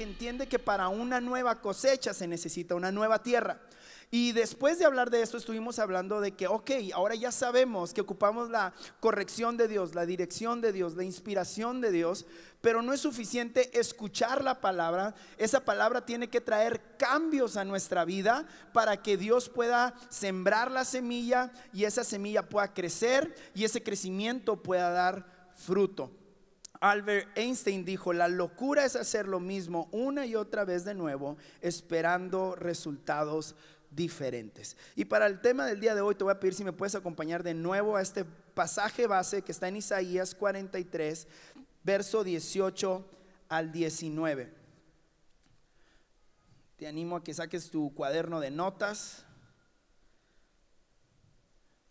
que entiende que para una nueva cosecha se necesita una nueva tierra. Y después de hablar de esto estuvimos hablando de que ahora ya sabemos que ocupamos la corrección de Dios, la dirección de Dios, la inspiración de Dios, pero no es suficiente escuchar la palabra. Esa palabra tiene que traer cambios a nuestra vida para que Dios pueda sembrar la semilla y esa semilla pueda crecer y ese crecimiento pueda dar fruto. Albert Einstein dijo: la locura es hacer lo mismo una y otra vez de nuevo, esperando resultados diferentes. Y para el tema del día de hoy te voy a pedir si me puedes acompañar de nuevo a este pasaje base que está en Isaías 43, verso 18 al 19. Te animo a que saques tu cuaderno de notas,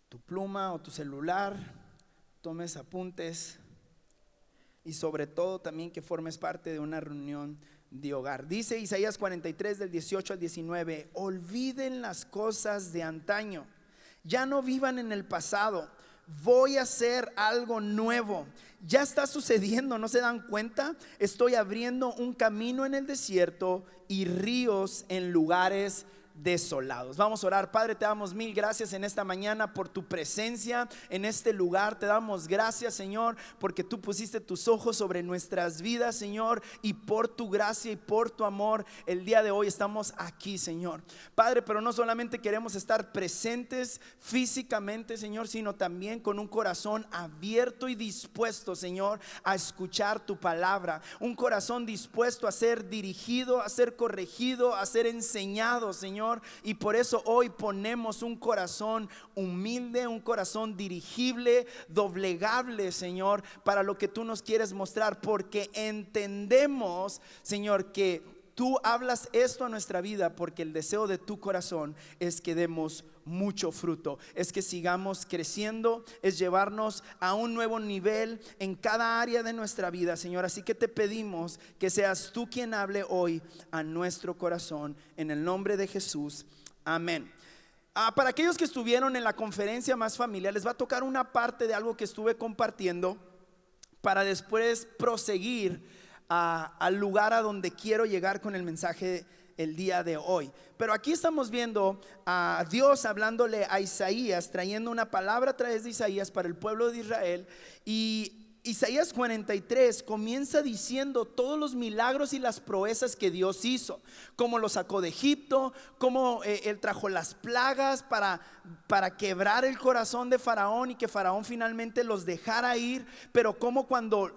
tu pluma o tu celular, tomes apuntes y sobre todo también que formes parte de una reunión de hogar. Dice Isaías 43 del 18 al 19: olviden las cosas de antaño, ya no vivan en el pasado, voy a hacer algo nuevo. Ya está sucediendo, ¿no se dan cuenta? Estoy abriendo un camino en el desierto y ríos en lugares desolados. Vamos a orar. Padre, te damos mil gracias en esta mañana por tu presencia en este lugar. Te damos gracias, Señor, porque tú pusiste tus ojos sobre nuestras vidas, Señor, y por tu gracia y por tu amor el día de hoy estamos aquí, Señor. Padre, pero no solamente queremos estar presentes físicamente, Señor, sino también con un corazón abierto y dispuesto, Señor, a escuchar tu palabra. Un corazón dispuesto a ser dirigido, a ser corregido, a ser enseñado, Señor. Y por eso hoy ponemos un corazón humilde, un corazón dirigible, doblegable, Señor, para lo que tú nos quieres mostrar, porque entendemos, Señor, que tú hablas esto a nuestra vida, porque el deseo de tu corazón es que demos mucho fruto, es que sigamos creciendo, es llevarnos a un nuevo nivel en cada área de nuestra vida, Señor. Así que te pedimos que seas tú quien hable hoy a nuestro corazón, en el nombre de Jesús, amén. Para aquellos que estuvieron en la conferencia Más Familia, les va a tocar una parte de algo que estuve compartiendo para después proseguir al lugar a donde quiero llegar con el mensaje el día de hoy. Pero aquí estamos viendo a Dios hablándole a Isaías, trayendo una palabra a través de Isaías para el pueblo de Israel. Y Isaías 43 comienza diciendo todos los milagros y las proezas que Dios hizo, cómo lo sacó de Egipto, cómo Él trajo las plagas para quebrar el corazón de Faraón y que Faraón finalmente los dejara ir, pero cómo cuando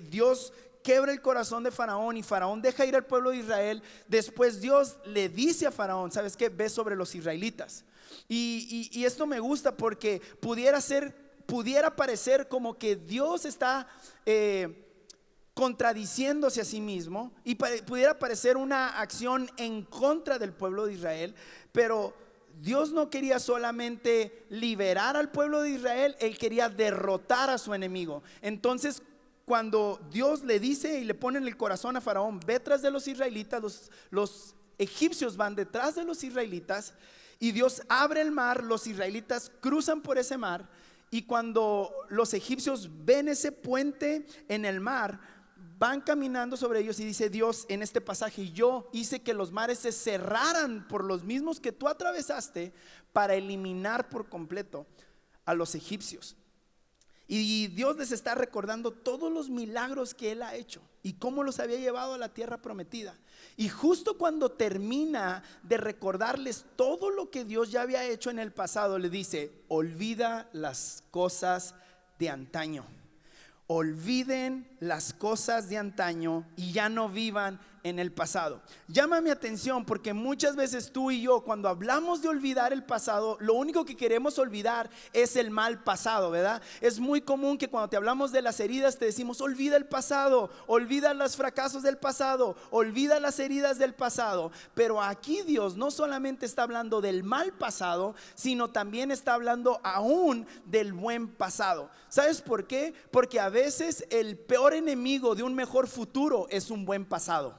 Dios quebra el corazón de Faraón y Faraón deja ir al pueblo de Israel, después Dios le dice a Faraón: ¿sabes qué? Ve sobre los israelitas. Y esto me gusta porque pudiera parecer como que Dios está contradiciéndose a sí mismo y pudiera parecer una acción en contra del pueblo de Israel, pero Dios no quería solamente liberar al pueblo de Israel, Él quería derrotar a su enemigo. Entonces, cuando Dios le dice y le pone en el corazón a Faraón: ve tras de los israelitas, los egipcios van detrás de los israelitas, y Dios abre el mar, los israelitas cruzan por ese mar, y cuando los egipcios ven ese puente en el mar, van caminando sobre ellos, y dice Dios en este pasaje: yo hice que los mares se cerraran por los mismos que tú atravesaste, para eliminar por completo a los egipcios. Y Dios les está recordando todos los milagros que Él ha hecho y cómo los había llevado a la tierra prometida. Y justo cuando termina de recordarles todo lo que Dios ya había hecho en el pasado, le dice: olvida las cosas de antaño. Olviden las cosas de antaño y ya no vivan en el pasado. Llama mi atención porque muchas veces tú y yo, cuando hablamos de olvidar el pasado, lo único que queremos olvidar es el mal pasado, ¿verdad? Es muy común que cuando te hablamos de las heridas te decimos: olvida el pasado, olvida los fracasos del pasado, olvida las heridas del pasado. Pero aquí Dios no solamente está hablando del mal pasado, sino también está hablando aún del buen pasado. ¿Sabes por qué? Porque a veces el peor enemigo de un mejor futuro es un buen pasado.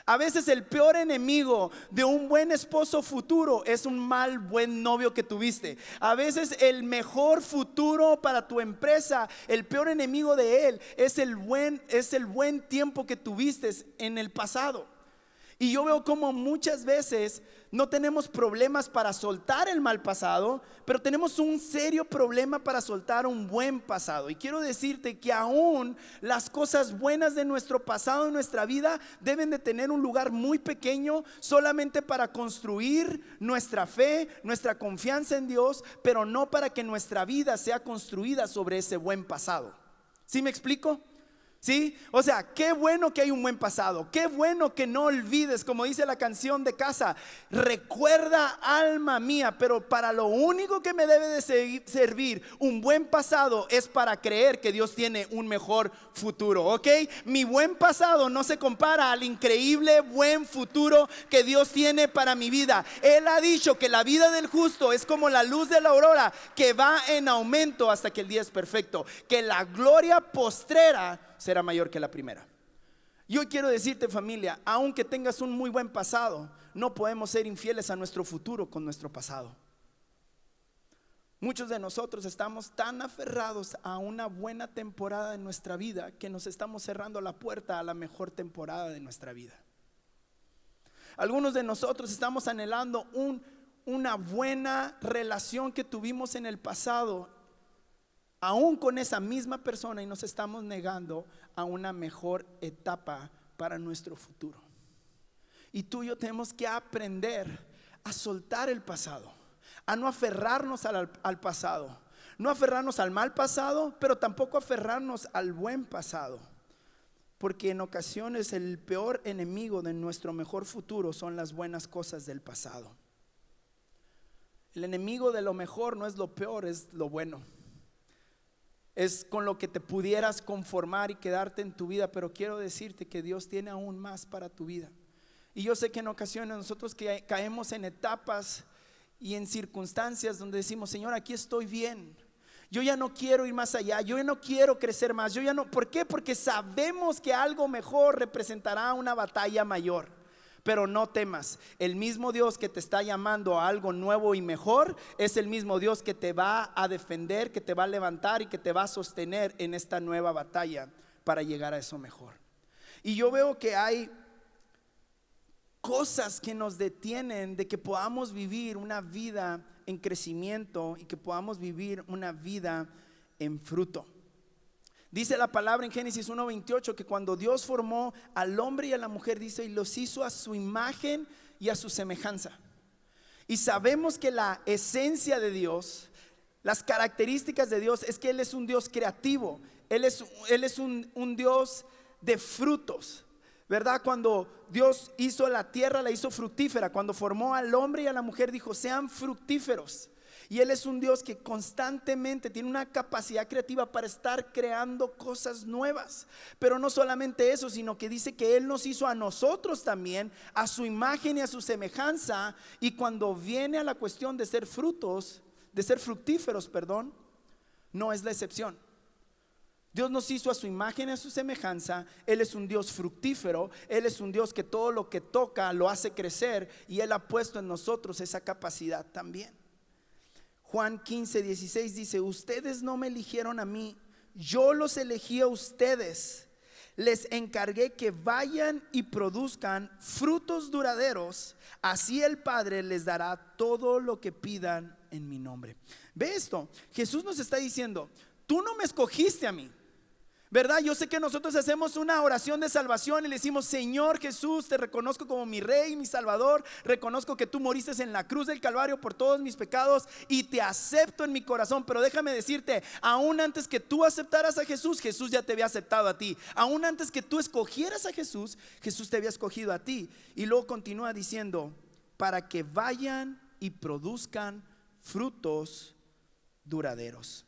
A veces el peor enemigo de un buen esposo futuro es un buen novio que tuviste. A veces el mejor futuro para tu empresa, el peor enemigo de él es el buen tiempo que tuviste en el pasado. Y yo veo como muchas veces no tenemos problemas para soltar el mal pasado, pero tenemos un serio problema para soltar un buen pasado. Y quiero decirte que aún las cosas buenas de nuestro pasado en nuestra vida deben de tener un lugar muy pequeño solamente para construir nuestra fe, nuestra confianza en Dios, pero no para que nuestra vida sea construida sobre ese buen pasado. ¿Sí me explico? ¿Sí? O sea, qué bueno que hay un buen pasado. Qué bueno que no olvides, como dice la canción de casa, recuerda alma mía. Pero para lo único que me debe de servir un buen pasado es para creer que Dios tiene un mejor futuro, ¿ok? Mi buen pasado no se compara al increíble buen futuro que Dios tiene para mi vida. Él ha dicho que la vida del justo es como la luz de la aurora, que va en aumento hasta que el día es perfecto. Que la gloria postrera será mayor que la primera. Yo quiero decirte, familia, aunque tengas un muy buen pasado, no podemos ser infieles a nuestro futuro con nuestro pasado. Muchos de nosotros estamos tan aferrados a una buena temporada en nuestra vida que nos estamos cerrando la puerta a la mejor temporada de nuestra vida. Algunos de nosotros estamos anhelando una buena relación que tuvimos en el pasado, aún con esa misma persona, y nos estamos negando a una mejor etapa para nuestro futuro. Y tú y yo tenemos que aprender a soltar el pasado, a no aferrarnos al pasado, no aferrarnos al mal pasado, pero tampoco aferrarnos al buen pasado, porque en ocasiones el peor enemigo de nuestro mejor futuro son las buenas cosas del pasado. El enemigo de lo mejor no es lo peor, es lo bueno. Es con lo que te pudieras conformar y quedarte en tu vida, pero quiero decirte que Dios tiene aún más para tu vida. Y yo sé que en ocasiones nosotros caemos en etapas y en circunstancias donde decimos: Señor, aquí estoy bien, yo ya no quiero ir más allá, yo ya no quiero crecer más, yo ya no. ¿Por qué? Porque sabemos que algo mejor representará una batalla mayor. Pero no temas, el mismo Dios que te está llamando a algo nuevo y mejor es el mismo Dios que te va a defender, que te va a levantar y que te va a sostener en esta nueva batalla para llegar a eso mejor. Y yo veo que hay cosas que nos detienen de que podamos vivir una vida en crecimiento y que podamos vivir una vida en fruto. Dice la palabra en Génesis 1:28 que cuando Dios formó al hombre y a la mujer, dice, y los hizo a su imagen y a su semejanza. Y sabemos que la esencia de Dios, las características de Dios, es que Él es un Dios creativo. Él es un Dios de frutos, ¿verdad? Cuando Dios hizo la tierra, la hizo fructífera. Cuando formó al hombre y a la mujer, dijo: sean fructíferos. Y Él es un Dios que constantemente tiene una capacidad creativa para estar creando cosas nuevas. Pero no solamente eso, sino que dice que Él nos hizo a nosotros también a su imagen y a su semejanza. Y cuando viene a la cuestión de ser fructíferos, no es la excepción. Dios nos hizo a su imagen y a su semejanza. Él es un Dios fructífero. Él es un Dios que todo lo que toca lo hace crecer. Y Él ha puesto en nosotros esa capacidad también. Juan 15:16 dice: ustedes no me eligieron a mí, yo los elegí a ustedes. Les encargué que vayan y produzcan frutos duraderos, así el Padre les dará todo lo que pidan en mi nombre. Ve esto, Jesús nos está diciendo: tú no me escogiste a mí, ¿verdad? Yo sé que nosotros hacemos una oración de salvación y le decimos: Señor Jesús, te reconozco como mi Rey, mi Salvador. Reconozco que tú moriste en la cruz del Calvario por todos mis pecados y te acepto en mi corazón. Pero déjame decirte, aún antes que tú aceptaras a Jesús, Jesús ya te había aceptado a ti. Aún antes que tú escogieras a Jesús, Jesús te había escogido a ti. Y luego continúa diciendo: para que vayan y produzcan frutos duraderos.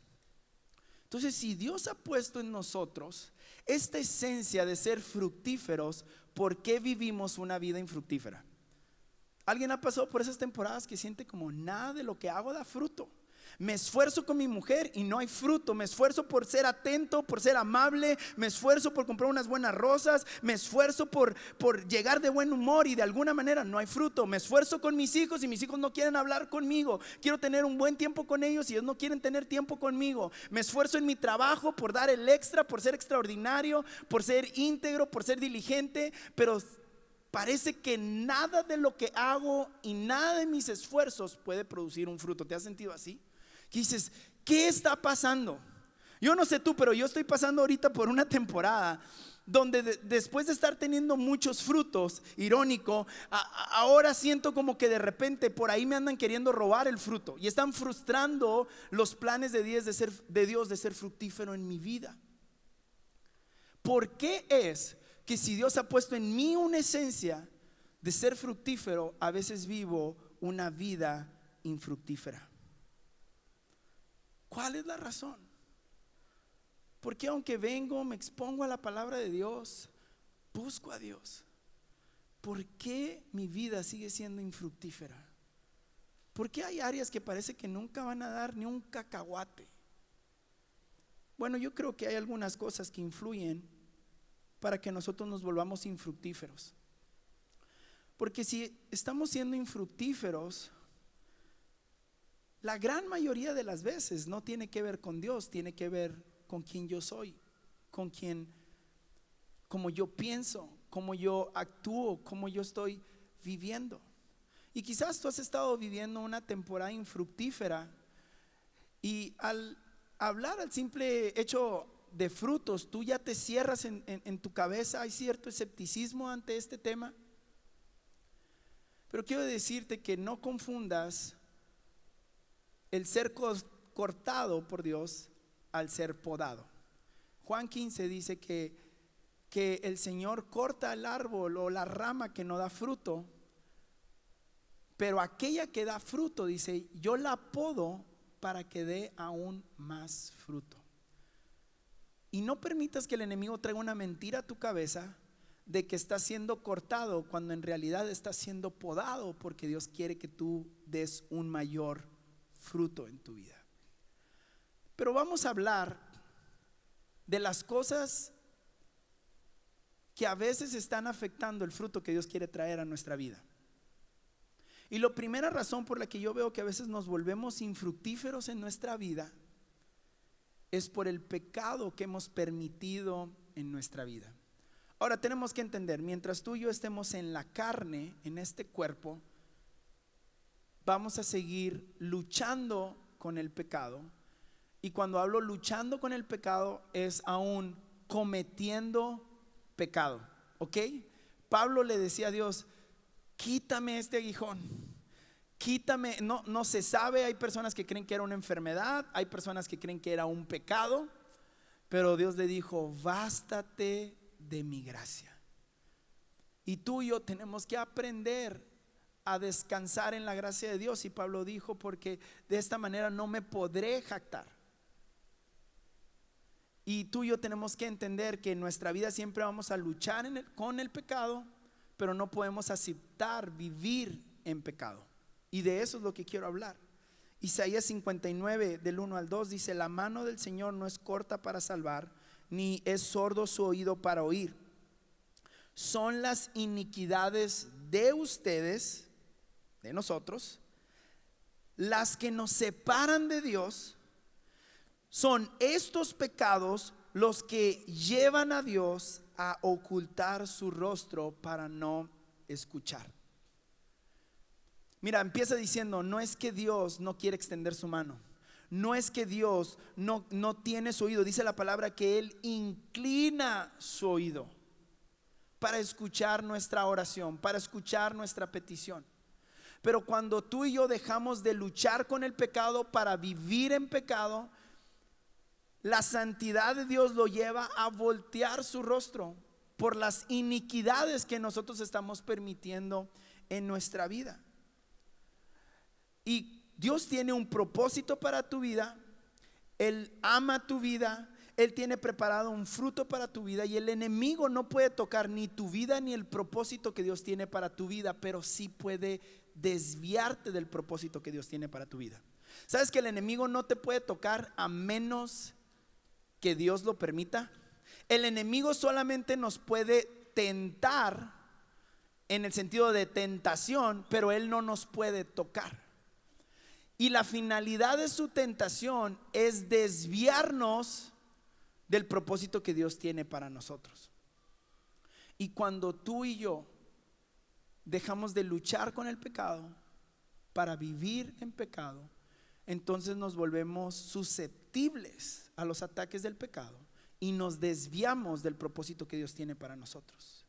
Entonces, si Dios ha puesto en nosotros esta esencia de ser fructíferos, ¿por qué vivimos una vida infructífera? ¿Alguien ha pasado por esas temporadas que siente como nada de lo que hago da fruto? Me esfuerzo con mi mujer y no hay fruto. Me esfuerzo por ser atento, por ser amable. Me esfuerzo por comprar unas buenas rosas. Me esfuerzo por llegar de buen humor y de alguna manera no hay fruto. Me esfuerzo con mis hijos y mis hijos no quieren hablar conmigo. Quiero tener un buen tiempo con ellos y ellos no quieren tener tiempo conmigo. Me esfuerzo en mi trabajo por dar el extra, por ser extraordinario, por ser íntegro, por ser diligente, pero parece que nada de lo que hago y nada de mis esfuerzos puede producir un fruto. ¿Te has sentido así? Que dices, ¿qué está pasando? Yo no sé tú, pero yo estoy pasando ahorita por una temporada donde después de estar teniendo muchos frutos, irónico, ahora siento como que de repente por ahí me andan queriendo robar el fruto y están frustrando los planes de Dios de ser fructífero en mi vida. ¿Por qué es que si Dios ha puesto en mí una esencia de ser fructífero, a veces vivo una vida infructífera? ¿Cuál es la razón? Porque aunque vengo, me expongo a la palabra de Dios, busco a Dios, ¿por qué mi vida sigue siendo infructífera? ¿Por qué hay áreas que parece que nunca van a dar ni un cacahuate? Bueno, yo creo que hay algunas cosas que influyen para que nosotros nos volvamos infructíferos. Porque si estamos siendo infructíferos, la gran mayoría de las veces no tiene que ver con Dios, tiene que ver con quién yo soy, con quién, cómo yo pienso, cómo yo actúo, cómo yo estoy viviendo. Y quizás tú has estado viviendo una temporada infructífera y al hablar al simple hecho de frutos, tú ya te cierras en tu cabeza. Hay cierto escepticismo ante este tema, pero quiero decirte que no confundas el ser cortado por Dios al ser podado. Juan 15 dice que el Señor corta el árbol o la rama que no da fruto, pero aquella que da fruto, dice, yo la podo para que dé aún más fruto. Y no permitas que el enemigo traiga una mentira a tu cabeza de que estás siendo cortado cuando en realidad estás siendo podado, porque Dios quiere que tú des un mayor fruto en tu vida. Pero vamos a hablar de las cosas que a veces están afectando el fruto que Dios quiere traer a nuestra vida. Y la primera razón por la que yo veo que a veces nos volvemos infructíferos en nuestra vida es por el pecado que hemos permitido en nuestra vida. Ahora tenemos que entender, mientras tú y yo estemos en la carne, en este cuerpo, vamos a seguir luchando con el pecado. Y cuando hablo luchando con el pecado, es aún cometiendo pecado, ¿ok? Pablo le decía a Dios, quítame este aguijón, quítame. No se sabe, hay personas que creen que era una enfermedad, hay personas que creen que era un pecado, pero Dios le dijo, bástate de mi gracia. Y tú y yo tenemos que aprender a descansar en la gracia de Dios. Y Pablo dijo, porque de esta manera no me podré jactar. Y tú y yo tenemos que entender que en nuestra vida siempre vamos a luchar con el pecado, pero no podemos aceptar vivir en pecado. Y de eso es lo que quiero hablar. Isaías 59 del 1 al 2 dice, la mano del Señor no es corta para salvar, ni es sordo su oído para oír. Son las iniquidades de ustedes, de nosotros, las que nos separan de Dios. Son estos pecados los que llevan a Dios a ocultar su rostro para no escuchar. Mira, empieza diciendo, no es que Dios no quiere extender su mano, no es que Dios no tiene su oído. Dice la palabra que Él inclina su oído para escuchar nuestra oración, para escuchar nuestra petición. Pero cuando tú y yo dejamos de luchar con el pecado para vivir en pecado, la santidad de Dios lo lleva a voltear su rostro por las iniquidades que nosotros estamos permitiendo en nuestra vida. Y Dios tiene un propósito para tu vida. Él ama tu vida. Él tiene preparado un fruto para tu vida. Y el enemigo no puede tocar ni tu vida ni el propósito que Dios tiene para tu vida, pero sí puede desviarte del propósito que Dios tiene para tu vida. ¿Sabes que el enemigo no te puede tocar a menos que Dios lo permita? El enemigo solamente nos puede tentar en el sentido de tentación, pero él no nos puede tocar. Y la finalidad de su tentación es desviarnos del propósito que Dios tiene para nosotros. Y cuando tú y yo dejamos de luchar con el pecado para vivir en pecado, entonces nos volvemos susceptibles a los ataques del pecado y nos desviamos del propósito que Dios tiene para nosotros.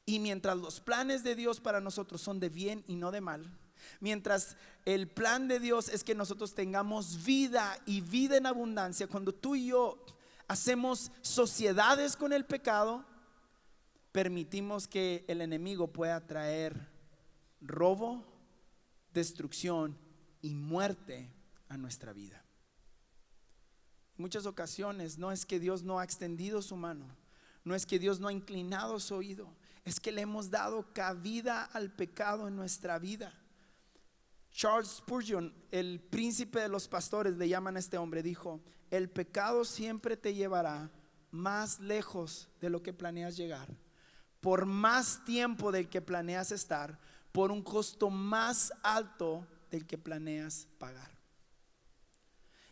Y mientras los planes de Dios para nosotros son de bien y no de mal, mientras el plan de Dios es que nosotros tengamos vida y vida en abundancia, cuando tú y yo hacemos sociedades con el pecado, permitimos que el enemigo pueda traer robo, destrucción y muerte a nuestra vida. En muchas ocasiones no es que Dios no ha extendido su mano, no es que Dios no ha inclinado su oído, es que le hemos dado cabida al pecado en nuestra vida. Charles Spurgeon, el príncipe de los pastores, le llaman a este hombre, dijo: el pecado siempre te llevará más lejos de lo que planeas llegar, por más tiempo del que planeas estar, por un costo más alto del que planeas pagar.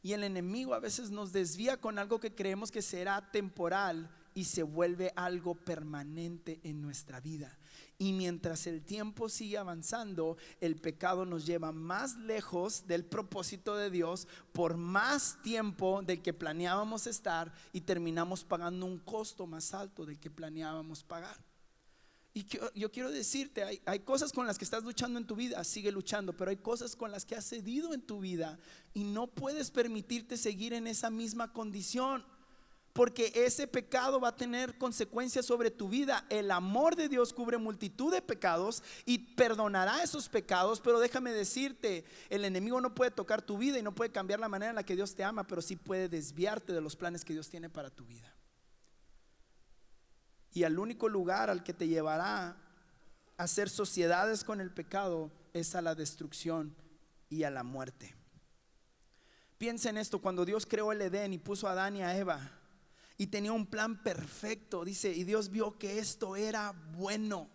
Y el enemigo a veces nos desvía con algo que creemos que será temporal y se vuelve algo permanente en nuestra vida. Y mientras el tiempo sigue avanzando, el pecado nos lleva más lejos del propósito de Dios por más tiempo del que planeábamos estar, y terminamos pagando un costo más alto del que planeábamos pagar. Y yo quiero decirte, hay cosas con las que estás luchando en tu vida, sigue luchando, pero hay cosas con las que has cedido en tu vida y no puedes permitirte seguir en esa misma condición, porque ese pecado va a tener consecuencias sobre tu vida. El amor de Dios cubre multitud de pecados y perdonará esos pecados, pero déjame decirte, el enemigo no puede tocar tu vida y no puede cambiar la manera en la que Dios te ama, pero sí puede desviarte de los planes que Dios tiene para tu vida. Y al único lugar al que te llevará a hacer sociedades con el pecado es a la destrucción y a la muerte. Piensa en esto: cuando Dios creó el Edén y puso a Adán y a Eva y tenía un plan perfecto, dice, y Dios vio que esto era bueno.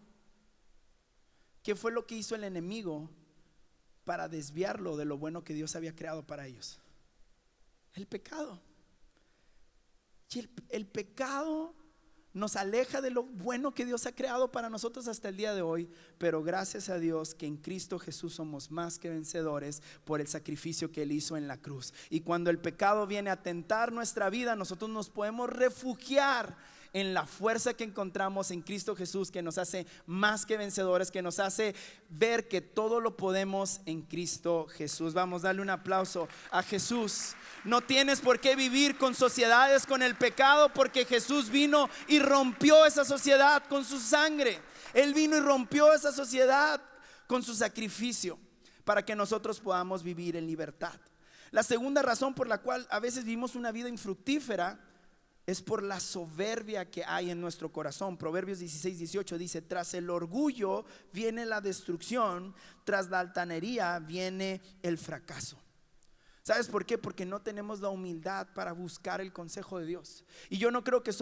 ¿Qué fue lo que hizo el enemigo para desviarlo de lo bueno que Dios había creado para ellos? El pecado. Y el pecado nos aleja de lo bueno que Dios ha creado para nosotros hasta el día de hoy. Pero gracias a Dios que en Cristo Jesús somos más que vencedores por el sacrificio que Él hizo en la cruz. Y cuando el pecado viene a tentar nuestra vida, nosotros nos podemos refugiar en la fuerza que encontramos en Cristo Jesús, que nos hace más que vencedores, que nos hace ver que todo lo podemos en Cristo Jesús. Vamos a darle un aplauso a Jesús. No tienes por qué vivir con sociedades con el pecado, porque Jesús vino y rompió esa sociedad con su sangre. Él vino y rompió esa sociedad con su sacrificio para que nosotros podamos vivir en libertad. La segunda razón por la cual a veces vivimos una vida infructífera es por la soberbia que hay en nuestro corazón. Proverbios 16:18 dice: tras el orgullo viene la destrucción, tras la altanería viene el fracaso. ¿Sabes por qué? Porque no tenemos la humildad para buscar el consejo de Dios. Y yo no creo que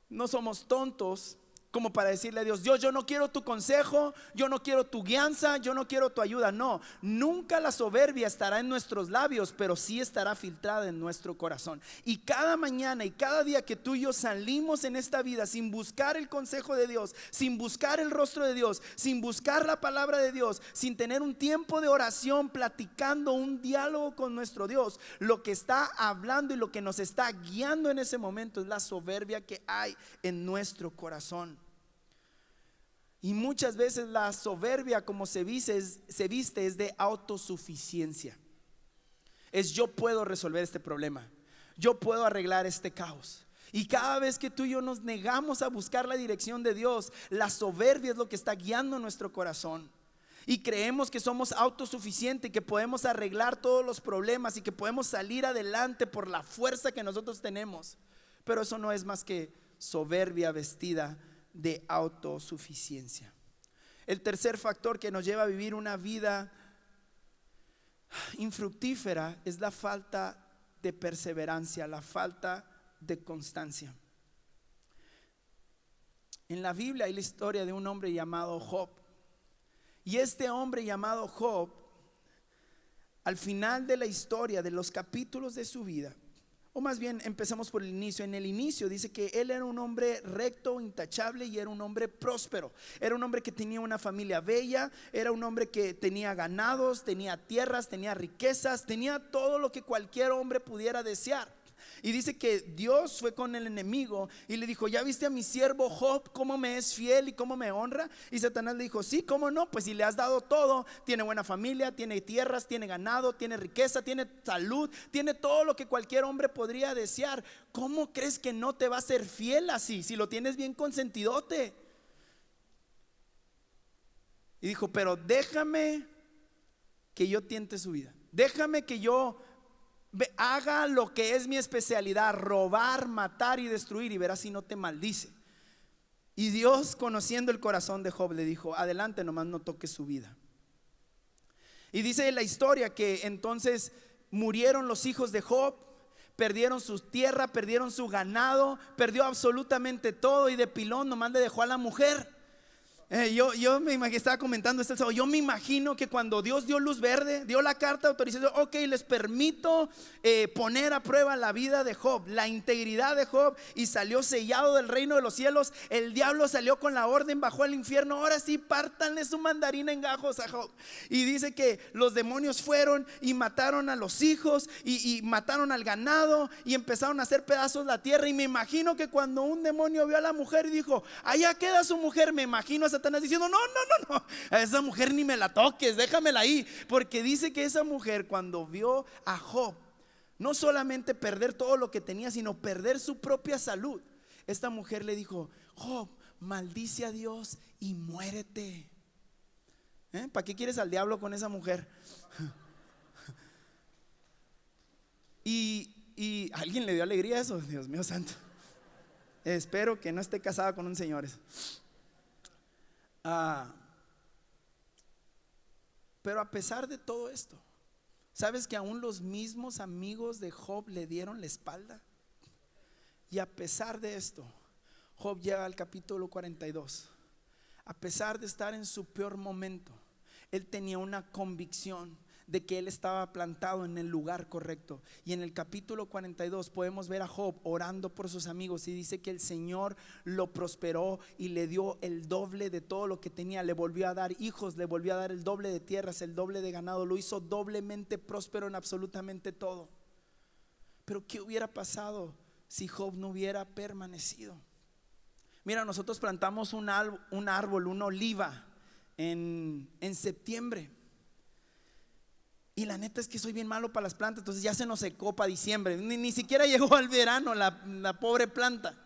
no somos tontos como para decirle a Dios: Dios, yo no quiero tu consejo, yo no quiero tu guianza, yo no quiero tu ayuda. No, nunca la soberbia estará en nuestros labios, pero sí estará filtrada en nuestro corazón. Y cada mañana y cada día que tú y yo salimos en esta vida sin buscar el consejo de Dios, sin buscar el rostro de Dios, sin buscar la palabra de Dios, sin tener un tiempo de oración, platicando un diálogo con nuestro Dios, lo que está hablando y lo que nos está guiando en ese momento es la soberbia que hay en nuestro corazón. Y muchas veces la soberbia, como se viste, es de autosuficiencia. Es: yo puedo resolver este problema, yo puedo arreglar este caos. Y cada vez que tú y yo nos negamos a buscar la dirección de Dios, la soberbia es lo que está guiando nuestro corazón. Y creemos que somos autosuficientes, que podemos arreglar todos los problemas y que podemos salir adelante por la fuerza que nosotros tenemos. Pero eso no es más que soberbia vestida de autosuficiencia. El tercer factor que nos lleva a vivir una vida infructífera es la falta de perseverancia, la falta de constancia. En la Biblia hay la historia de un hombre llamado Job. Y este hombre llamado Job, al final de la historia, de los capítulos de su vida, o más bien empezamos por el inicio. En el inicio dice que él era un hombre recto, intachable, y era un hombre próspero. Era un hombre que tenía una familia bella, era un hombre que tenía ganados, tenía tierras, tenía riquezas, tenía todo lo que cualquier hombre pudiera desear. Y dice que Dios fue con el enemigo y le dijo: ¿ya viste a mi siervo Job cómo me es fiel y cómo me honra? Y Satanás le dijo: sí, cómo no, pues si le has dado todo, tiene buena familia, tiene tierras, tiene ganado, tiene riqueza, tiene salud, tiene todo lo que cualquier hombre podría desear. ¿Cómo crees que no te va a ser fiel así, si lo tienes bien consentidote? Y dijo: pero déjame que yo tiente su vida, déjame que yo haga lo que es mi especialidad, robar, matar y destruir, y verás si no te maldice. Y Dios, conociendo el corazón de Job, le dijo: adelante, nomás no toques su vida. Y dice la historia que entonces murieron los hijos de Job, perdieron su tierra, perdieron su ganado, perdió absolutamente todo, y de pilón nomás le dejó a la mujer. Yo me imagino, estaba comentando este sábado, yo me imagino que cuando Dios dio luz verde, dio la carta de autorización, ok, les permito poner a prueba la vida de Job, la integridad de Job, y salió sellado del reino de los cielos. El diablo salió con la orden, bajó al infierno. Ahora sí, pártanle su mandarina en gajos a Job. Y dice que los demonios fueron y mataron a los hijos y mataron al ganado y empezaron a hacer pedazos la tierra. Y me imagino que cuando un demonio vio a la mujer y dijo: allá queda su mujer, me imagino a Satanás diciendo: no, a esa mujer ni me la toques, déjamela ahí. Porque dice que esa mujer, cuando vio a Job no solamente perder todo lo que tenía, sino perder su propia salud, esta mujer le dijo: Job, maldice a Dios y muérete. ¿Para qué quieres al diablo con esa mujer? Y ¿alguien le dio alegría a eso? Dios mío santo. Espero que no esté casada con un señor. Pero a pesar de todo esto, ¿sabes que aún los mismos amigos de Job le dieron la espalda? Y a pesar de esto, Job llega al capítulo 42. A pesar de estar en su peor momento, él tenía una convicción de que él estaba plantado en el lugar correcto. Y en el capítulo 42 podemos ver a Job orando por sus amigos, y dice que el Señor lo prosperó y le dio el doble de todo lo que tenía. Le volvió a dar hijos, le volvió a dar el doble de tierras, el doble de ganado. Lo hizo doblemente próspero en absolutamente todo. Pero ¿qué hubiera pasado si Job no hubiera permanecido? Mira, nosotros plantamos un árbol, una oliva en septiembre. Y la neta es que soy bien malo para las plantas, entonces ya se nos secó para diciembre. Ni siquiera llegó al verano la pobre planta.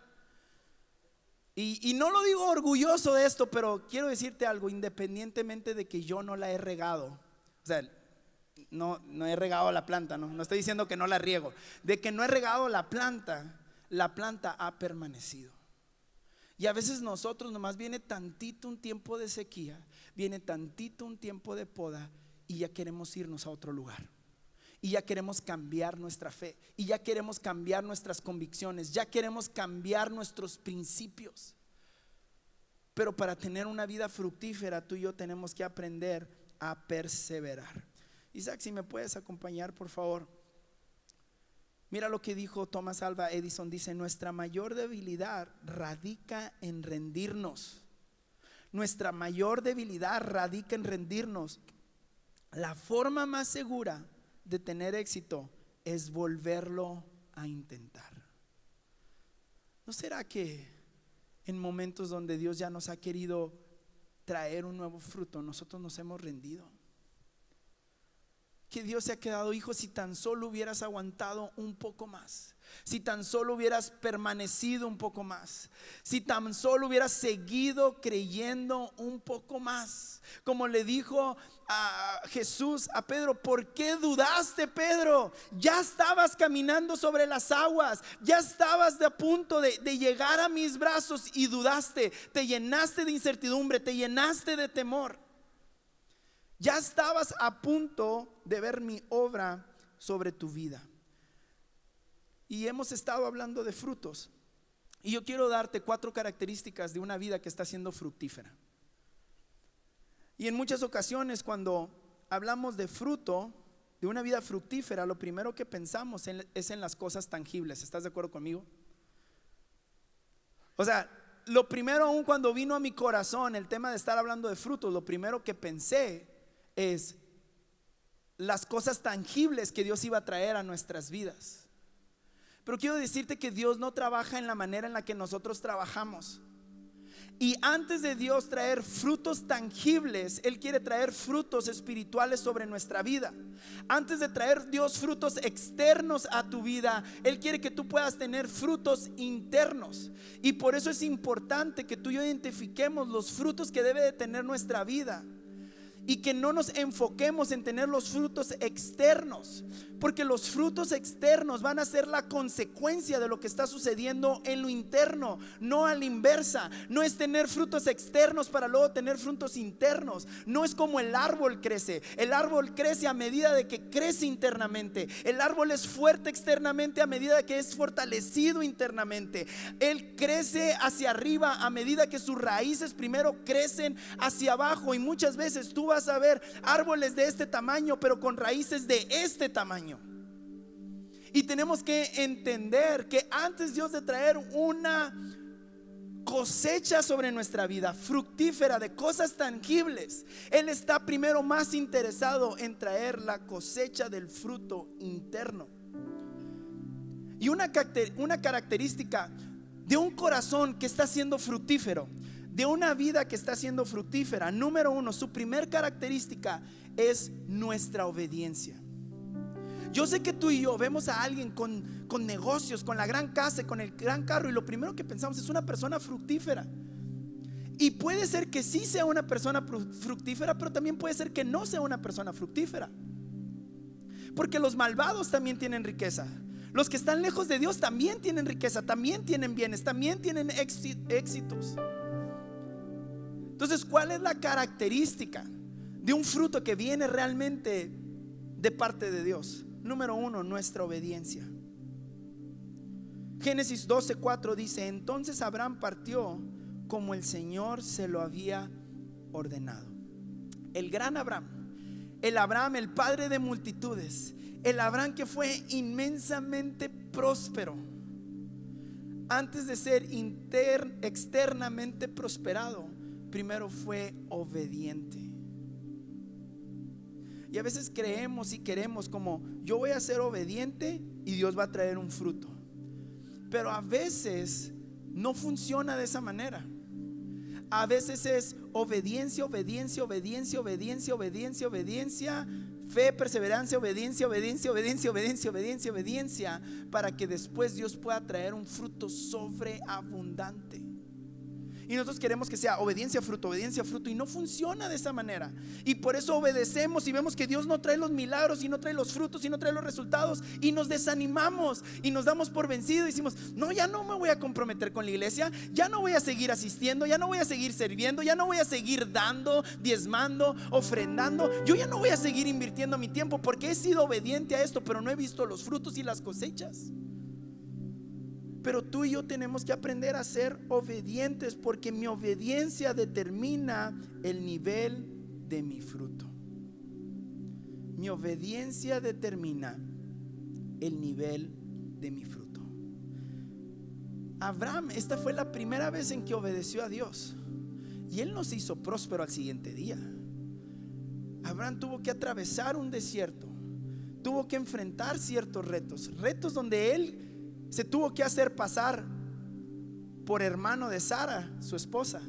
Y no lo digo orgulloso de esto, pero quiero decirte algo: independientemente de que yo no la he regado, o sea, no he regado la planta, no estoy diciendo que no la riego, de que no he regado la planta ha permanecido. Y a veces nosotros nomás viene tantito un tiempo de sequía, viene tantito un tiempo de poda, y ya queremos irnos a otro lugar, y ya queremos cambiar nuestra fe, y ya queremos cambiar nuestras convicciones, ya queremos cambiar nuestros principios. Pero para tener una vida fructífera, tú y yo tenemos que aprender a perseverar. Isaac, si me puedes acompañar, por favor. Mira lo que dijo Thomas Alva Edison. Dice: nuestra mayor debilidad radica en rendirnos. Nuestra mayor debilidad radica en rendirnos. La forma más segura de tener éxito es volverlo a intentar. ¿No será que en momentos donde Dios ya nos ha querido traer un nuevo fruto, nosotros nos hemos rendido? Que Dios se ha quedado: hijo, si tan solo hubieras aguantado un poco más, si tan solo hubieras permanecido un poco más, si tan solo hubieras seguido creyendo un poco más. Como le dijo a Jesús a Pedro: ¿por qué dudaste, Pedro? Ya estabas caminando sobre las aguas, ya estabas a punto de llegar a mis brazos y dudaste, te llenaste de incertidumbre, te llenaste de temor. Ya estabas a punto de ver mi obra sobre tu vida. Y hemos estado hablando de frutos. Y yo quiero darte 4 características de una vida que está siendo fructífera. Y en muchas ocasiones cuando hablamos de fruto, de una vida fructífera, lo primero que pensamos es en las cosas tangibles. ¿Estás de acuerdo conmigo? O sea, lo primero, aún cuando vino a mi corazón el tema de estar hablando de frutos, lo primero que pensé es las cosas tangibles que Dios iba a traer a nuestras vidas. Pero quiero decirte que Dios no trabaja en la manera en la que nosotros trabajamos. Y antes de Dios traer frutos tangibles, Él quiere traer frutos espirituales sobre nuestra vida. Antes de traer Dios frutos externos a tu vida, Él quiere que tú puedas tener frutos internos. Y por eso es importante que tú y yo identifiquemos los frutos que debe de tener nuestra vida. Y que no nos enfoquemos en tener los frutos externos, porque los frutos externos van a ser la consecuencia de lo que está sucediendo en lo interno, no a la inversa. No es tener frutos externos para luego tener frutos internos. No es como el árbol crece. El árbol crece a medida de que crece internamente. El árbol es fuerte externamente a medida que es fortalecido internamente. Él crece hacia arriba a medida que sus raíces primero crecen hacia abajo. Y muchas veces tú vas a ver árboles de este tamaño, pero con raíces de este tamaño. Y tenemos que entender que antes Dios de traer una cosecha sobre nuestra vida fructífera de cosas tangibles, Él está primero más interesado en traer la cosecha del fruto interno. Y una característica de un corazón que está siendo fructífero, de una vida que está siendo fructífera, número 1, su primer característica es nuestra obediencia. Yo sé que tú y yo vemos a alguien con negocios, con la gran casa, con el gran carro, y lo primero que pensamos es una persona fructífera. Y puede ser que sí sea una persona fructífera, pero también puede ser que no sea una persona fructífera. Porque los malvados también tienen riqueza. Los que están lejos de Dios también tienen riqueza, también tienen bienes, también tienen éxitos. Entonces, ¿cuál es la característica de un fruto que viene realmente de parte de Dios? Número 1, nuestra obediencia. Génesis 12:4 dice: entonces Abraham partió como el Señor se lo había ordenado. El gran Abraham, el padre de multitudes, el Abraham que fue inmensamente próspero, antes de ser externamente prosperado, primero fue obediente. Y a veces creemos y queremos como: yo voy a ser obediente y Dios va a traer un fruto. Pero a veces no funciona de esa manera. A veces es obediencia, obediencia, obediencia, obediencia, obediencia, obediencia, fe, perseverancia, obediencia, obediencia, obediencia, obediencia, obediencia, obediencia, para que después Dios pueda traer un fruto sobreabundante. Y nosotros queremos que sea obediencia, fruto, y no funciona de esa manera. Y por eso obedecemos y vemos que Dios no trae los milagros y no trae los frutos y no trae los resultados, y nos desanimamos y nos damos por vencido y decimos: no, ya no me voy a comprometer con la iglesia, ya no voy a seguir asistiendo, ya no voy a seguir sirviendo, ya no voy a seguir dando, diezmando, ofrendando, yo ya no voy a seguir invirtiendo mi tiempo porque he sido obediente a esto, pero no he visto los frutos y las cosechas. Pero tú y yo tenemos que aprender a ser obedientes, porque mi obediencia determina el nivel de mi fruto. Mi obediencia determina el nivel de mi fruto. Abraham, esta fue la primera vez en que obedeció a Dios, y él no se hizo próspero al siguiente día. Abraham tuvo que atravesar un desierto, tuvo que enfrentar ciertos retos donde él se tuvo que hacer pasar por hermano de Sara, su esposa.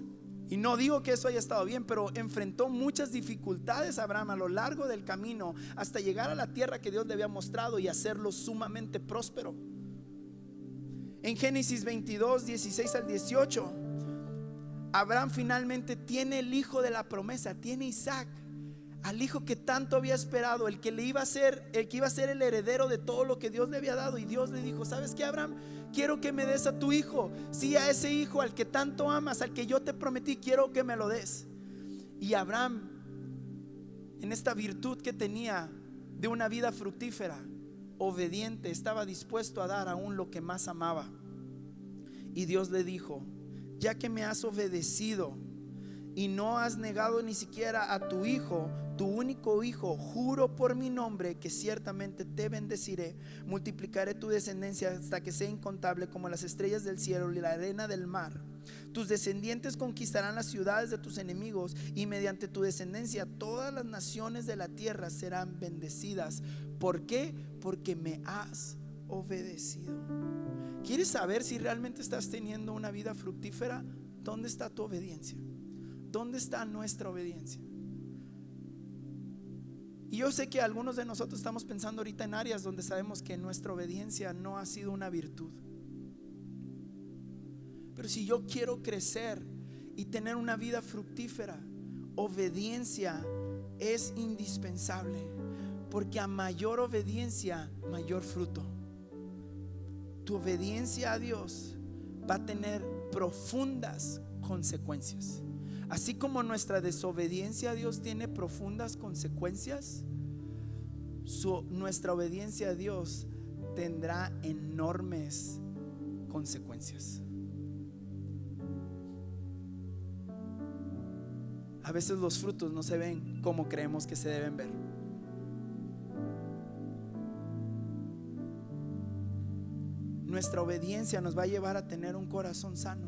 Y no digo que eso haya estado bien, pero enfrentó muchas dificultades Abraham a lo largo del camino hasta llegar a la tierra que Dios le había mostrado y hacerlo sumamente próspero. En Génesis 22, 16 al 18, Abraham finalmente tiene el hijo de la promesa, tiene Isaac, al hijo que tanto había esperado, el que iba a ser el heredero de todo lo que Dios le había dado. Y Dios le dijo: ¿sabes qué, Abraham? Quiero que me des a tu hijo, sí, a ese hijo al que tanto amas, al que yo te prometí, quiero que me lo des. Y Abraham en esta virtud que tenía de una vida fructífera, obediente, estaba dispuesto a dar aún lo que más amaba. Y Dios le dijo: ya que me has obedecido y no has negado ni siquiera a tu hijo, tu único hijo, juro por mi nombre que ciertamente te bendeciré, multiplicaré tu descendencia hasta que sea incontable como las estrellas del cielo y la arena del mar. Tus descendientes conquistarán las ciudades de tus enemigos, y mediante tu descendencia todas las naciones de la tierra serán bendecidas. ¿Por qué? Porque me has obedecido. ¿Quieres saber si realmente estás teniendo una vida fructífera? ¿Dónde está tu obediencia? ¿Dónde está nuestra obediencia? Y yo sé que algunos de nosotros estamos pensando ahorita en áreas donde sabemos que nuestra obediencia no ha sido una virtud. Pero si yo quiero crecer y tener una vida fructífera, obediencia es indispensable, porque a mayor obediencia, mayor fruto. Tu obediencia a Dios va a tener profundas consecuencias. Así como nuestra desobediencia a Dios tiene profundas consecuencias, nuestra obediencia a Dios tendrá enormes consecuencias. A veces los frutos no se ven como creemos que se deben ver. Nuestra obediencia nos va a llevar a tener un corazón sano,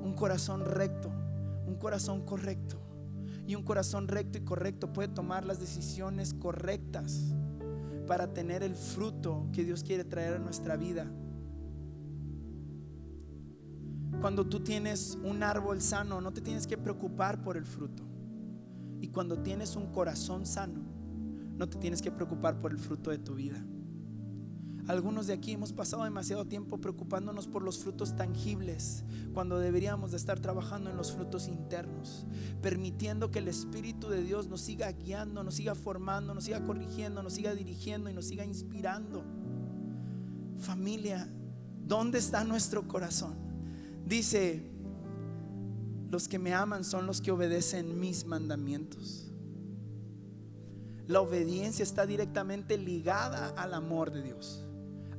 un corazón recto, un corazón correcto. Y un corazón recto y correcto puede tomar las decisiones correctas para tener el fruto que Dios quiere traer a nuestra vida. Cuando tú tienes un árbol sano, no te tienes que preocupar por el fruto. Y cuando tienes un corazón sano, no te tienes que preocupar por el fruto de tu vida. Algunos de aquí hemos pasado demasiado tiempo preocupándonos por los frutos tangibles, cuando deberíamos de estar trabajando en los frutos internos, permitiendo que el Espíritu de Dios nos siga guiando, nos siga formando, nos siga corrigiendo, nos siga dirigiendo y nos siga inspirando. Familia, ¿dónde está nuestro corazón? Dice: los que me aman son los que obedecen mis mandamientos. La obediencia está directamente ligada al amor de Dios,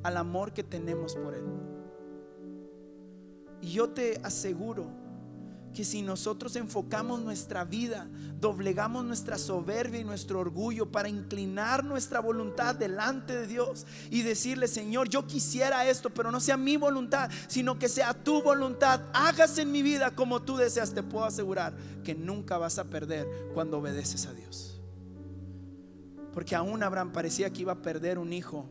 al amor que tenemos por Él. Y yo te aseguro que si nosotros enfocamos nuestra vida, doblegamos nuestra soberbia y nuestro orgullo para inclinar nuestra voluntad delante de Dios y decirle: Señor, yo quisiera esto, pero no sea mi voluntad, sino que sea tu voluntad, hágase en mi vida como tú deseas, te puedo asegurar que nunca vas a perder cuando obedeces a Dios. Porque aún Abraham parecía que iba a perder un hijo,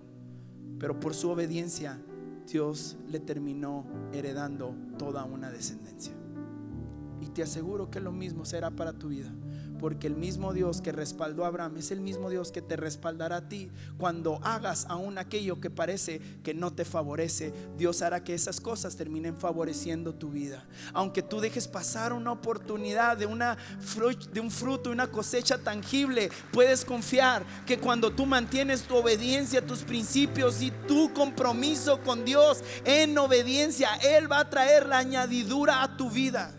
pero por su obediencia Dios le terminó heredando toda una descendencia. Y te aseguro que lo mismo será para tu vida, porque el mismo Dios que respaldó a Abraham es el mismo Dios que te respaldará a ti. Cuando hagas aún aquello que parece que no te favorece, Dios hará que esas cosas terminen favoreciendo tu vida. Aunque tú dejes pasar una oportunidad de un fruto, una cosecha tangible, puedes confiar que cuando tú mantienes tu obediencia, tus principios y tu compromiso con Dios en obediencia, Él va a traer la añadidura a tu vida.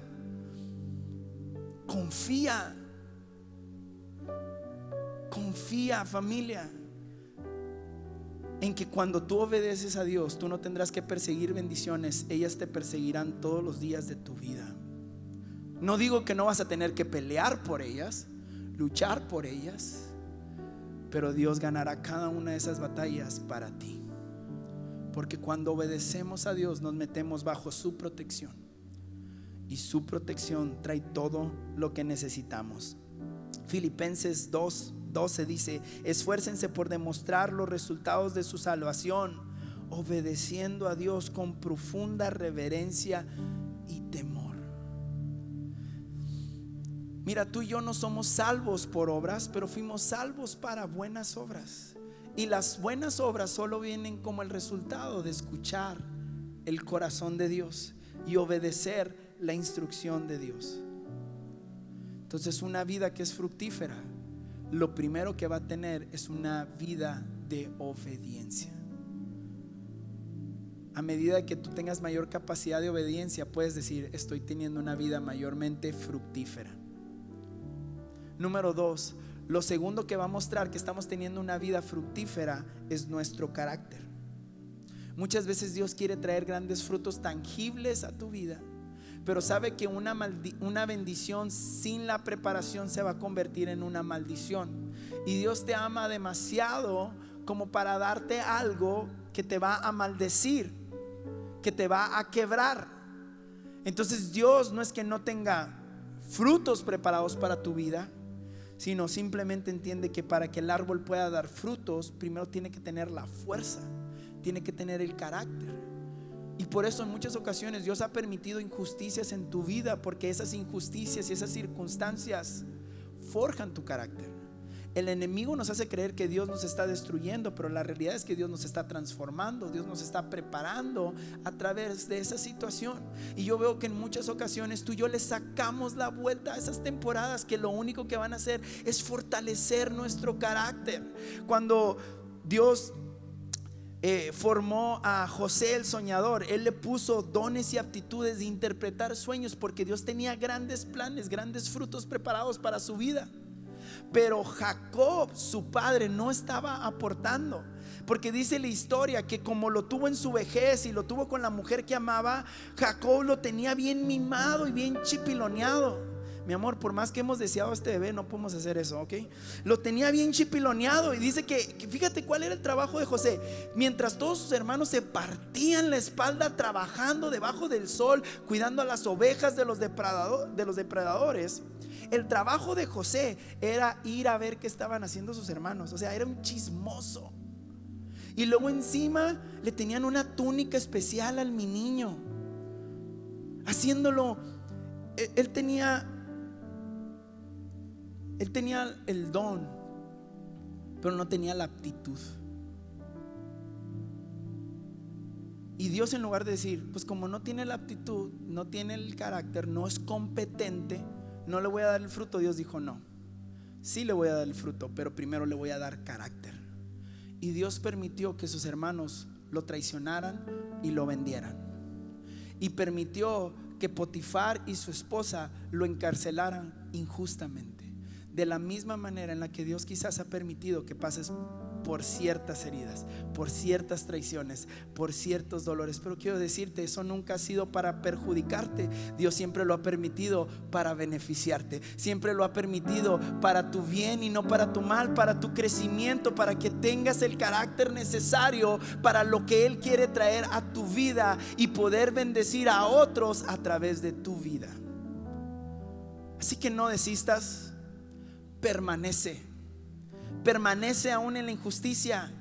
Confía, familia, en que cuando tú obedeces a Dios, tú no tendrás que perseguir bendiciones, ellas te perseguirán todos los días de tu vida. No digo que no vas a tener que pelear por ellas, luchar por ellas, pero Dios ganará cada una de esas batallas para ti. Porque cuando obedecemos a Dios, nos metemos bajo su protección. Y su protección trae todo lo que necesitamos. Filipenses 2:12 dice: esfuércense por demostrar los resultados de su salvación, obedeciendo a Dios con profunda reverencia y temor. Mira, tú y yo no somos salvos por obras, pero fuimos salvos para buenas obras. Y las buenas obras solo vienen como el resultado de escuchar el corazón de Dios y obedecer la instrucción de Dios. Entonces, una vida que es fructífera, lo primero que va a tener es una vida de obediencia. A medida que tú tengas mayor capacidad de obediencia, puedes decir: estoy teniendo una vida mayormente fructífera. Número 2, lo segundo que va a mostrar que estamos teniendo una vida fructífera es nuestro carácter. Muchas veces Dios quiere traer grandes frutos tangibles a tu vida, pero sabe que una bendición sin la preparación se va a convertir en una maldición. Y Dios te ama demasiado como para darte algo que te va a maldecir, que te va a quebrar. Entonces Dios no es que no tenga frutos preparados para tu vida, sino simplemente entiende que para que el árbol pueda dar frutos, primero tiene que tener la fuerza, tiene que tener el carácter. Y por eso en muchas ocasiones Dios ha permitido injusticias en tu vida, porque esas injusticias y esas circunstancias forjan tu carácter. El enemigo nos hace creer que Dios nos está destruyendo, pero la realidad es que Dios nos está transformando, Dios nos está preparando a través de esa situación. Y yo veo que en muchas ocasiones tú y yo le sacamos la vuelta a esas temporadas que lo único que van a hacer es fortalecer nuestro carácter. Cuando Dios formó a José el soñador, Él le puso dones y aptitudes de interpretar sueños, porque Dios tenía grandes planes, grandes frutos preparados para su vida. Pero Jacob, su padre, no estaba aportando, porque dice la historia que como lo tuvo en su vejez y lo tuvo con la mujer que amaba, Jacob lo tenía bien mimado y bien chipiloneado. Mi amor, por más que hemos deseado a este bebé, no podemos hacer eso, ¿ok? Lo tenía bien chipiloneado. Y dice que fíjate cuál era el trabajo de José. Mientras todos sus hermanos se partían la espalda trabajando debajo del sol, cuidando a las ovejas de los depredadores, el trabajo de José era ir a ver qué estaban haciendo sus hermanos. O sea, era un chismoso. Y luego encima le tenían una túnica especial al mi niño, haciéndolo. Él tenía el don, pero no tenía la aptitud. Y Dios, en lugar de decir, pues como no tiene la aptitud, no tiene el carácter, no es competente, no le voy a dar el fruto, Dios dijo, no, sí le voy a dar el fruto, pero primero le voy a dar carácter. Y Dios permitió que sus hermanos lo traicionaran y lo vendieran. Y permitió que Potifar y su esposa lo encarcelaran injustamente. De la misma manera en la que Dios quizás ha permitido que pases por ciertas heridas, por ciertas traiciones, por ciertos dolores. Pero quiero decirte, eso nunca ha sido para perjudicarte. Dios siempre lo ha permitido para beneficiarte. Siempre lo ha permitido para tu bien y no para tu mal, para tu crecimiento, para que tengas el carácter necesario para lo que Él quiere traer a tu vida y poder bendecir a otros a través de tu vida. Así que no desistas. Permanece aún en la injusticia.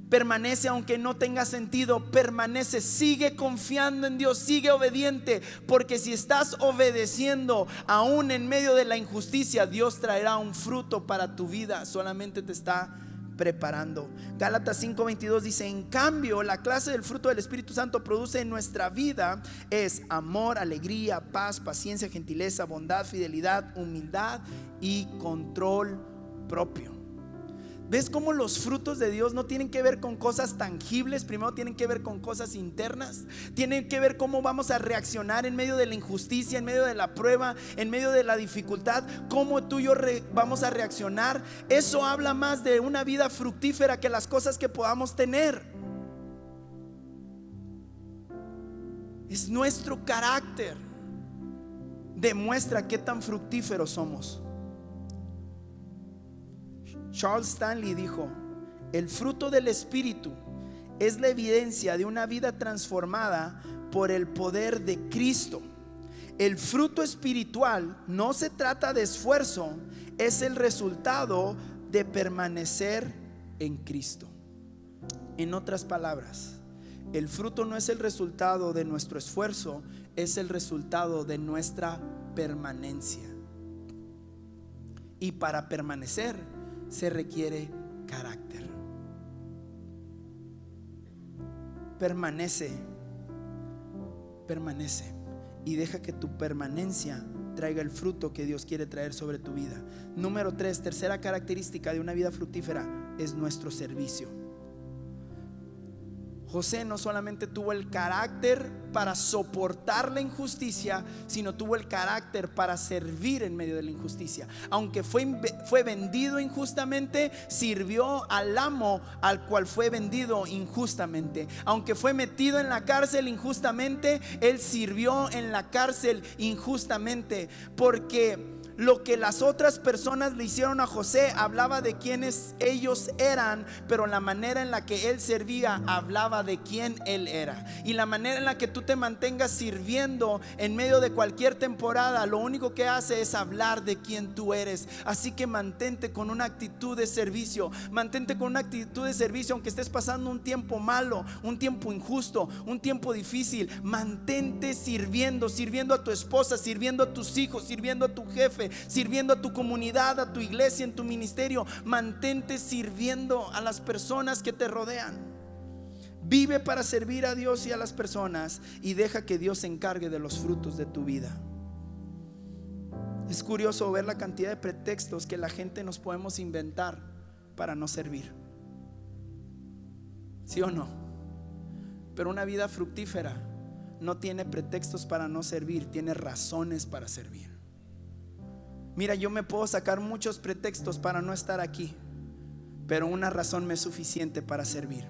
Permanece aunque no tenga sentido. Permanece, sigue confiando en Dios, sigue obediente, porque si estás obedeciendo aún en medio de la injusticia, Dios traerá un fruto para tu vida. Solamente te está preparando. Gálatas 5:22 dice: en cambio, la clase del fruto del Espíritu Santo produce en nuestra vida es amor, alegría, paz, paciencia, gentileza, bondad, fidelidad, humildad y control propio. ¿Ves cómo los frutos de Dios no tienen que ver con cosas tangibles? Primero tienen que ver con cosas internas. Tienen que ver cómo vamos a reaccionar en medio de la injusticia, en medio de la prueba, en medio de la dificultad. Cómo tú y yo vamos a reaccionar. Eso habla más de una vida fructífera que las cosas que podamos tener. Es nuestro carácter. Demuestra qué tan fructíferos somos. Charles Stanley dijo: el fruto del Espíritu es la evidencia de una vida transformada por el poder de Cristo. El fruto espiritual no se trata de esfuerzo, es el resultado de permanecer en Cristo. En otras palabras, el fruto no es el resultado de nuestro esfuerzo, es el resultado de nuestra permanencia. Y para permanecer se requiere carácter. Permanece y deja que tu permanencia traiga el fruto que Dios quiere traer sobre tu vida. Número 3, tercera característica de una vida fructífera es nuestro servicio. José no solamente tuvo el carácter para soportar la injusticia, sino tuvo el carácter para servir en medio de la injusticia. Aunque fue vendido injustamente, sirvió al amo al cual fue vendido injustamente. Aunque fue metido en la cárcel injustamente, él sirvió en la cárcel injustamente, porque lo que las otras personas le hicieron a José hablaba de quienes ellos eran, pero la manera en la que él servía hablaba de quién él era. Y la manera en la que tú te mantengas sirviendo en medio de cualquier temporada, lo único que hace es hablar de quién tú eres. Así que mantente con una actitud de servicio. Mantente con una actitud de servicio aunque estés pasando un tiempo malo, un tiempo injusto, un tiempo difícil. Mantente sirviendo, sirviendo a tu esposa, sirviendo a tus hijos, sirviendo a tu jefe, sirviendo a tu comunidad, a tu iglesia, en tu ministerio. Mantente sirviendo a las personas que te rodean. Vive para servir a Dios y a las personas, y deja que Dios se encargue de los frutos de tu vida. Es curioso ver la cantidad de pretextos que la gente nos podemos inventar para no servir. ¿Sí o no? Pero una vida fructífera no tiene pretextos para no servir, tiene razones para servir. Mira, yo me puedo sacar muchos pretextos para no estar aquí, pero una razón me es suficiente para servir.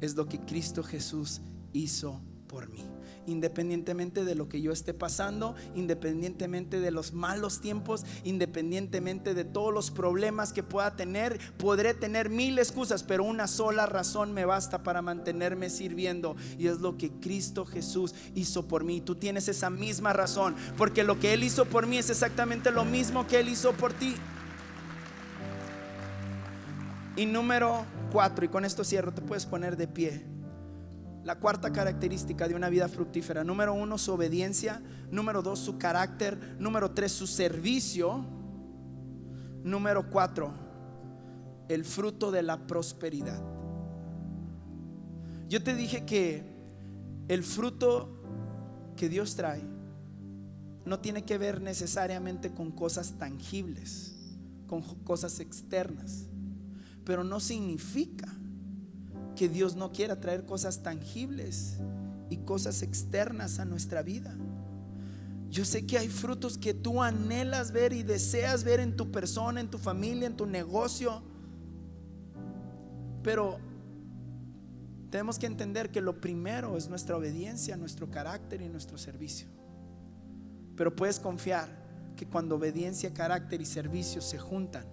Es lo que Cristo Jesús hizo por mí. Independientemente de lo que yo esté pasando, independientemente de los malos tiempos, independientemente de todos los problemas que pueda tener, podré tener mil excusas, pero una sola razón me basta para mantenerme sirviendo, y es lo que Cristo Jesús hizo por mí. Tú tienes esa misma razón, porque lo que Él hizo por mí es exactamente lo mismo que Él hizo por ti. Y número 4, y con esto cierro, te puedes poner de pie. La cuarta característica de una vida fructífera: número 1, su obediencia; número 2, su carácter; número 3, su servicio; número 4, el fruto de la prosperidad. Yo te dije que el fruto que Dios trae no tiene que ver necesariamente con cosas tangibles, con cosas externas, pero no significa que Dios no quiera traer cosas tangibles y cosas externas a nuestra vida. Yo sé que hay frutos que tú anhelas ver y deseas ver en tu persona, en tu familia, en tu negocio, pero tenemos que entender que lo primero es nuestra obediencia, nuestro carácter y nuestro servicio. Pero puedes confiar que cuando obediencia, carácter y servicio se juntan,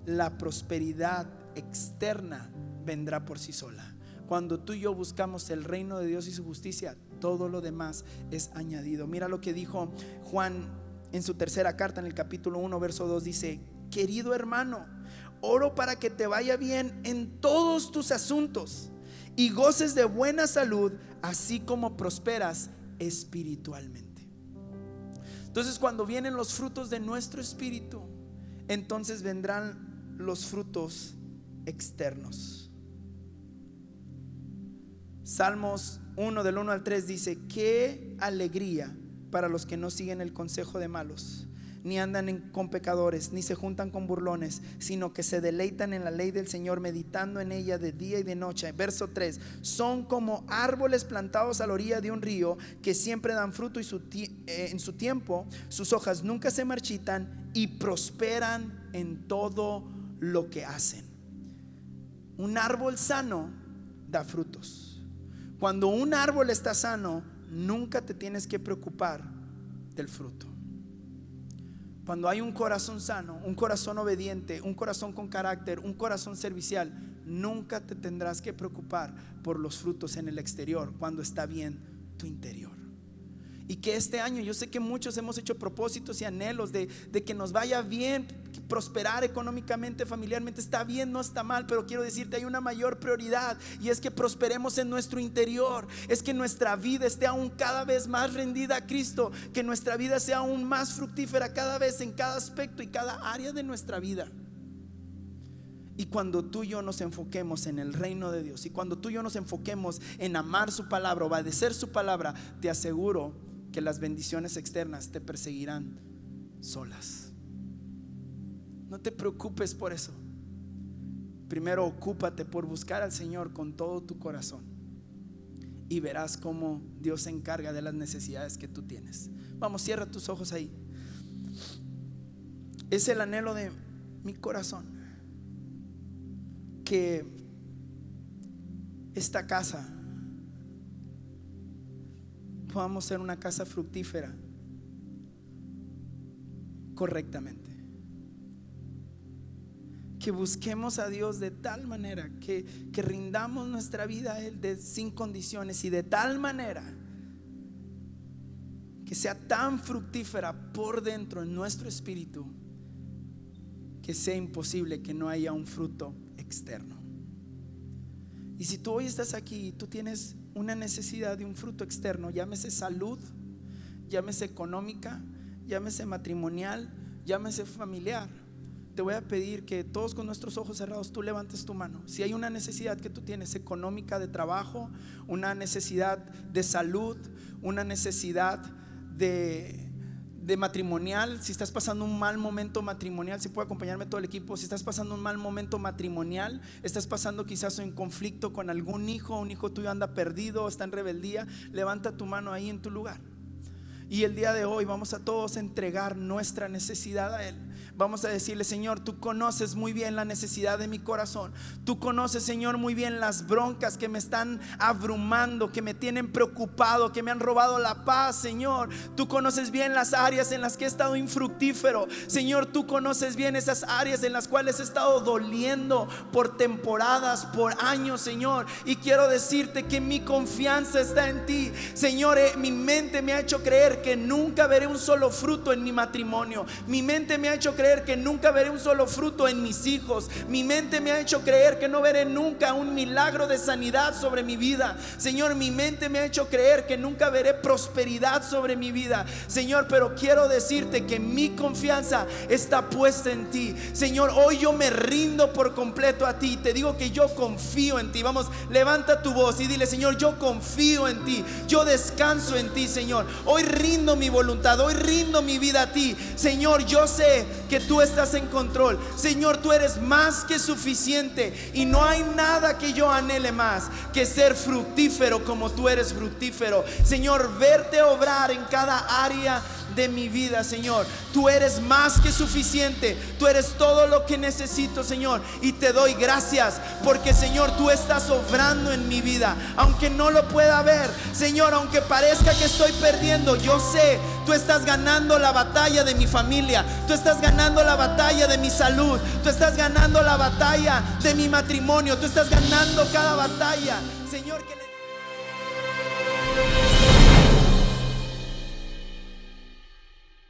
la prosperidad externa vendrá por sí sola. Cuando tú y yo buscamos el reino de Dios y su justicia, todo lo demás es añadido. Mira lo que dijo Juan en su tercera carta, en el capítulo 1, verso 2, dice: querido hermano, oro para que te vaya bien en todos tus asuntos y goces de buena salud, así como prosperas espiritualmente. Entonces, cuando vienen los frutos de nuestro espíritu, entonces vendrán los frutos externos. Salmos 1 del 1 al 3 dice: qué alegría para los que no siguen el consejo de malos, ni andan con pecadores, ni se juntan con burlones, sino que se deleitan en la ley del Señor, meditando en ella de día y de noche. Verso 3: son como árboles plantados a la orilla de un río, que siempre dan fruto en su tiempo, sus hojas nunca se marchitan y prosperan en todo lo que hacen. Un árbol sano da frutos. Cuando un árbol está sano, nunca te tienes que preocupar del fruto. Cuando hay un corazón sano, un corazón obediente, un corazón con carácter, un corazón servicial, nunca te tendrás que preocupar por los frutos en el exterior, cuando está bien tu interior. Y que este año, yo sé que muchos hemos hecho propósitos y anhelos de que nos vaya bien, prosperar económicamente, familiarmente. Está bien, no está mal, pero quiero decirte, hay una mayor prioridad, y es que prosperemos en nuestro interior. Es que nuestra vida esté aún cada vez más rendida a Cristo, que nuestra vida sea aún más fructífera cada vez, en cada aspecto y cada área de nuestra vida. Y cuando tú y yo nos enfoquemos en el reino de Dios, y cuando tú y yo nos enfoquemos en amar su palabra, obedecer su palabra, te aseguro que las bendiciones externas te perseguirán solas. No te preocupes por eso. Primero ocúpate por buscar al Señor con todo tu corazón, y verás cómo Dios se encarga de las necesidades que tú tienes. Vamos, cierra tus ojos ahí. Es el anhelo de mi corazón que esta casa podamos ser una casa fructífera correctamente. Que busquemos a Dios de tal manera que rindamos nuestra vida a Él sin condiciones, y de tal manera que sea tan fructífera por dentro en nuestro espíritu que sea imposible que no haya un fruto externo. Y si tú hoy estás aquí y tú tienes una necesidad de un fruto externo, llámese salud, llámese económica, llámese matrimonial, llámese familiar, te voy a pedir que todos con nuestros ojos cerrados tú levantes tu mano. Si hay una necesidad que tú tienes económica, de trabajo, una necesidad de salud, una necesidad de matrimonial, si estás pasando un mal momento matrimonial, si puede acompañarme todo el equipo. Si estás pasando un mal momento matrimonial, estás pasando quizás en conflicto con algún hijo, un hijo tuyo anda perdido, está en rebeldía, levanta tu mano ahí en tu lugar. Y el día de hoy vamos a todos entregar nuestra necesidad a Él. Vamos a decirle: Señor, tú conoces muy bien la necesidad de mi corazón. Tú conoces, Señor, muy bien las broncas que me están abrumando, que me tienen preocupado, que me han robado la paz. Señor, tú conoces bien las áreas en las que he estado infructífero. Señor, tú conoces bien esas áreas en las cuales he estado doliendo por temporadas, por años, Señor. Y quiero decirte que mi confianza está en ti. Señor, mi mente me ha hecho creer que nunca veré un solo fruto en mi matrimonio. Mi mente me ha hecho creer que nunca veré un solo fruto en mis hijos. Mi mente me ha hecho creer que no veré nunca un milagro de sanidad sobre mi vida. Señor, mi mente me ha hecho creer que nunca veré prosperidad sobre mi vida. Señor, pero quiero decirte que mi confianza está puesta en ti. Señor, hoy yo me rindo por completo a ti. Te digo que yo confío en ti. Vamos, levanta tu voz y dile: Señor, yo confío en ti. Yo descanso en ti, Señor. Hoy rindo mi voluntad, hoy rindo mi vida a ti. Señor, yo sé que tú estás en control. Señor, tú eres más que suficiente, y no hay nada que yo anhele más que ser fructífero como tú eres fructífero. Señor, verte obrar en cada área de mi vida. Señor, tú eres más que suficiente. Tú eres todo lo que necesito, Señor, y te doy gracias porque, Señor, tú estás obrando en mi vida, aunque no lo pueda ver. Señor, aunque parezca que estoy perdiendo, yo sé, tú estás ganando la batalla de mi familia. Tú estás ganando la batalla de mi salud. Tú estás ganando la batalla de mi matrimonio. Tú estás ganando cada batalla, Señor, que